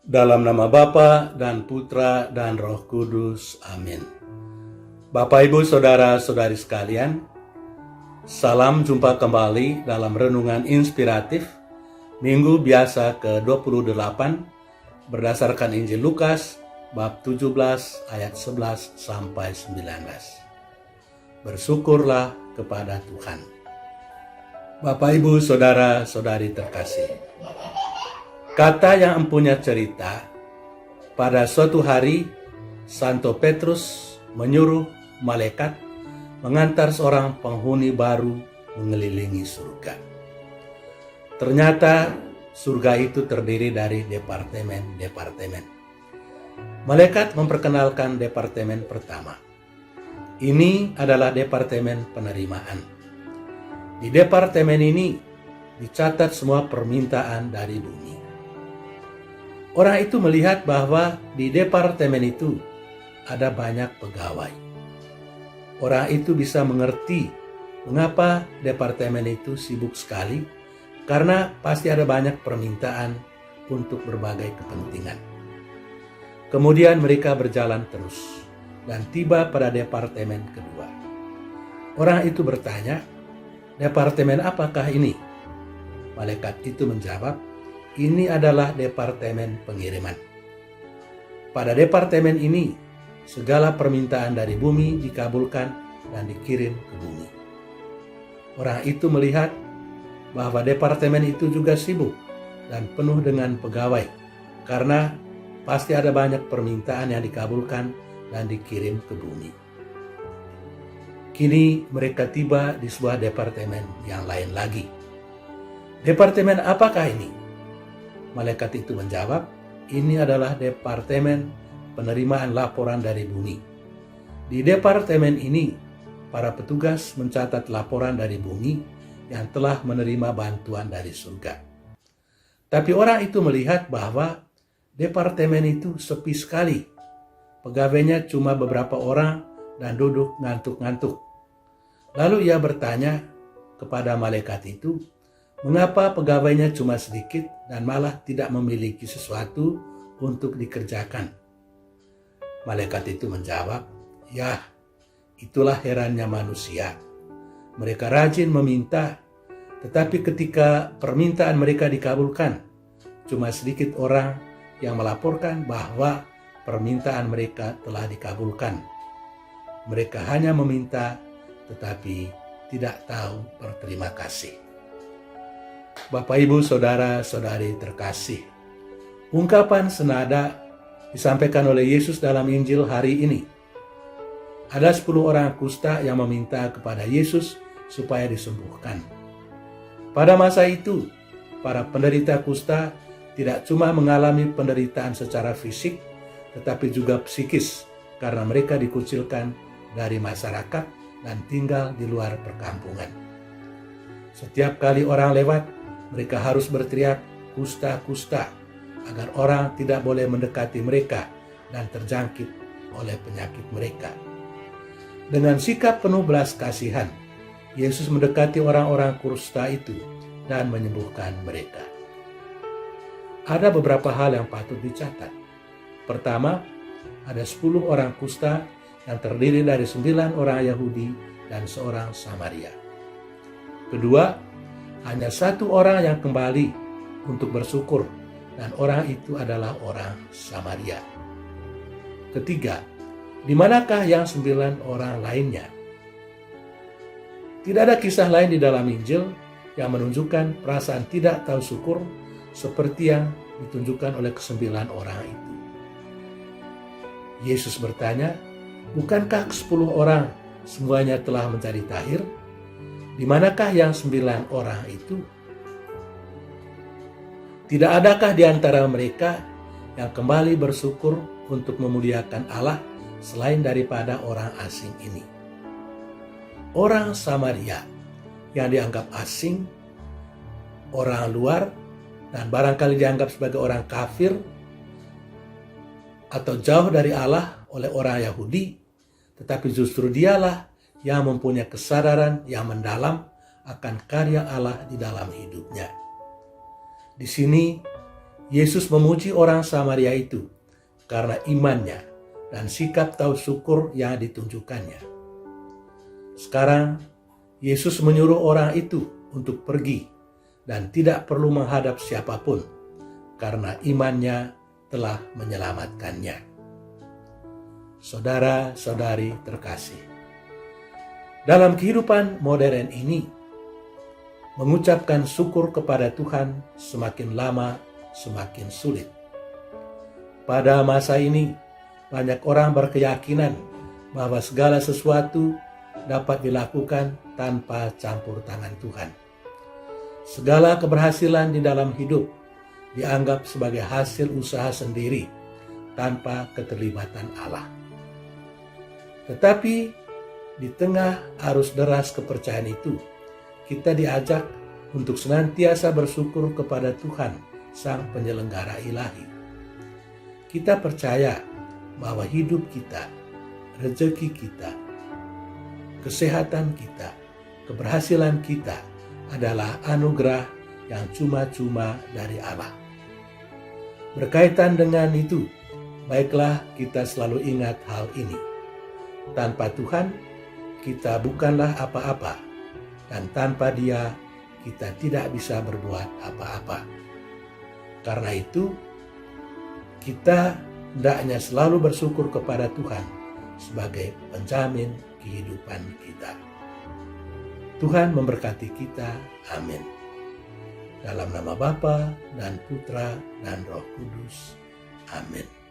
Dalam nama Bapa dan Putra dan Roh Kudus. Amin. Bapak, Ibu, Saudara-saudari sekalian, salam jumpa kembali dalam Renungan Inspiratif Minggu Biasa ke-28 berdasarkan Injil Lukas bab 17 ayat 11 sampai 19. Bersyukurlah kepada Tuhan. Bapak, Ibu, Saudara-saudari terkasih, kata yang empunya cerita, pada suatu hari Santo Petrus menyuruh malaikat mengantar seorang penghuni baru mengelilingi surga. Ternyata surga itu terdiri dari departemen-departemen. Malaikat memperkenalkan departemen pertama. Ini adalah departemen penerimaan. Di departemen ini dicatat semua permintaan dari bumi. Orang itu melihat bahwa di departemen itu ada banyak pegawai. Orang itu bisa mengerti mengapa departemen itu sibuk sekali, karena pasti ada banyak permintaan untuk berbagai kepentingan. Kemudian mereka berjalan terus dan tiba pada departemen kedua. Orang itu bertanya, "Departemen apakah ini?" Malaikat itu menjawab, "Ini adalah departemen pengiriman. Pada departemen ini, segala permintaan dari bumi dikabulkan dan dikirim ke bumi." Orang itu melihat bahwa departemen itu juga sibuk dan penuh dengan pegawai, karena pasti ada banyak permintaan yang dikabulkan dan dikirim ke bumi. Kini mereka tiba di sebuah departemen yang lain lagi. "Departemen apakah ini?" Malaikat itu menjawab, "Ini adalah departemen penerimaan laporan dari bumi. Di departemen ini, para petugas mencatat laporan dari bumi yang telah menerima bantuan dari surga." Tapi orang itu melihat bahwa departemen itu sepi sekali. Pegawainya cuma beberapa orang dan duduk ngantuk-ngantuk. Lalu ia bertanya kepada malaikat itu, mengapa pegawainya cuma sedikit dan malah tidak memiliki sesuatu untuk dikerjakan? Malaikat itu menjawab, "Ya, itulah herannya manusia. Mereka rajin meminta, tetapi ketika permintaan mereka dikabulkan, cuma sedikit orang yang melaporkan bahwa permintaan mereka telah dikabulkan. Mereka hanya meminta, tetapi tidak tahu berterima kasih." Bapak, Ibu, Saudara-saudari terkasih, ungkapan senada disampaikan oleh Yesus dalam Injil hari ini. Ada 10 orang kusta yang meminta kepada Yesus supaya disembuhkan. Pada masa itu, para penderita kusta tidak cuma mengalami penderitaan secara fisik, tetapi juga psikis, karena mereka dikucilkan dari masyarakat dan tinggal di luar perkampungan. Setiap kali orang lewat, mereka harus berteriak, "Kusta, kusta," agar orang tidak boleh mendekati mereka dan terjangkit oleh penyakit mereka. Dengan sikap penuh belas kasihan, Yesus mendekati orang-orang kusta itu dan menyembuhkan mereka. Ada beberapa hal yang patut dicatat. Pertama, ada 10 orang kusta yang terdiri dari 9 orang Yahudi dan seorang Samaria. Kedua, hanya 1 orang yang kembali untuk bersyukur, dan orang itu adalah orang Samaria. Ketiga, di manakah yang 9 orang lainnya? Tidak ada kisah lain di dalam Injil yang menunjukkan perasaan tidak tahu syukur seperti yang ditunjukkan oleh ke-9 orang itu. Yesus bertanya, "Bukankah ke-10 orang semuanya telah menjadi tahir? Di manakah yang 9 orang itu? Tidak adakah di antara mereka yang kembali bersyukur untuk memuliakan Allah selain daripada orang asing ini?" Orang Samaria yang dianggap asing, orang luar, dan barangkali dianggap sebagai orang kafir atau jauh dari Allah oleh orang Yahudi, tetapi justru dialah yang mempunyai kesadaran yang mendalam akan karya Allah di dalam hidupnya. Di sini Yesus memuji orang Samaria itu karena imannya dan sikap tahu syukur yang ditunjukkannya. Sekarang, Yesus menyuruh orang itu untuk pergi dan tidak perlu menghadap siapapun karena imannya telah menyelamatkannya. Saudara-saudari terkasih, dalam kehidupan modern ini, mengucapkan syukur kepada Tuhan semakin lama semakin sulit. Pada masa ini, banyak orang berkeyakinan bahwa segala sesuatu dapat dilakukan tanpa campur tangan Tuhan. Segala keberhasilan di dalam hidup dianggap sebagai hasil usaha sendiri tanpa keterlibatan Allah. Tetapi di tengah arus deras kepercayaan itu, kita diajak untuk senantiasa bersyukur kepada Tuhan, Sang Penyelenggara Ilahi. Kita percaya bahwa hidup kita, rezeki kita, kesehatan kita, keberhasilan kita adalah anugerah yang cuma-cuma dari Allah. Berkaitan dengan itu, baiklah kita selalu ingat hal ini. Tanpa Tuhan, kita bukanlah apa-apa, dan tanpa Dia, kita tidak bisa berbuat apa-apa. Karena itu, kita hendaknya selalu bersyukur kepada Tuhan sebagai penjamin kehidupan kita. Tuhan memberkati kita. Amin. Dalam nama Bapa dan Putra dan Roh Kudus. Amin.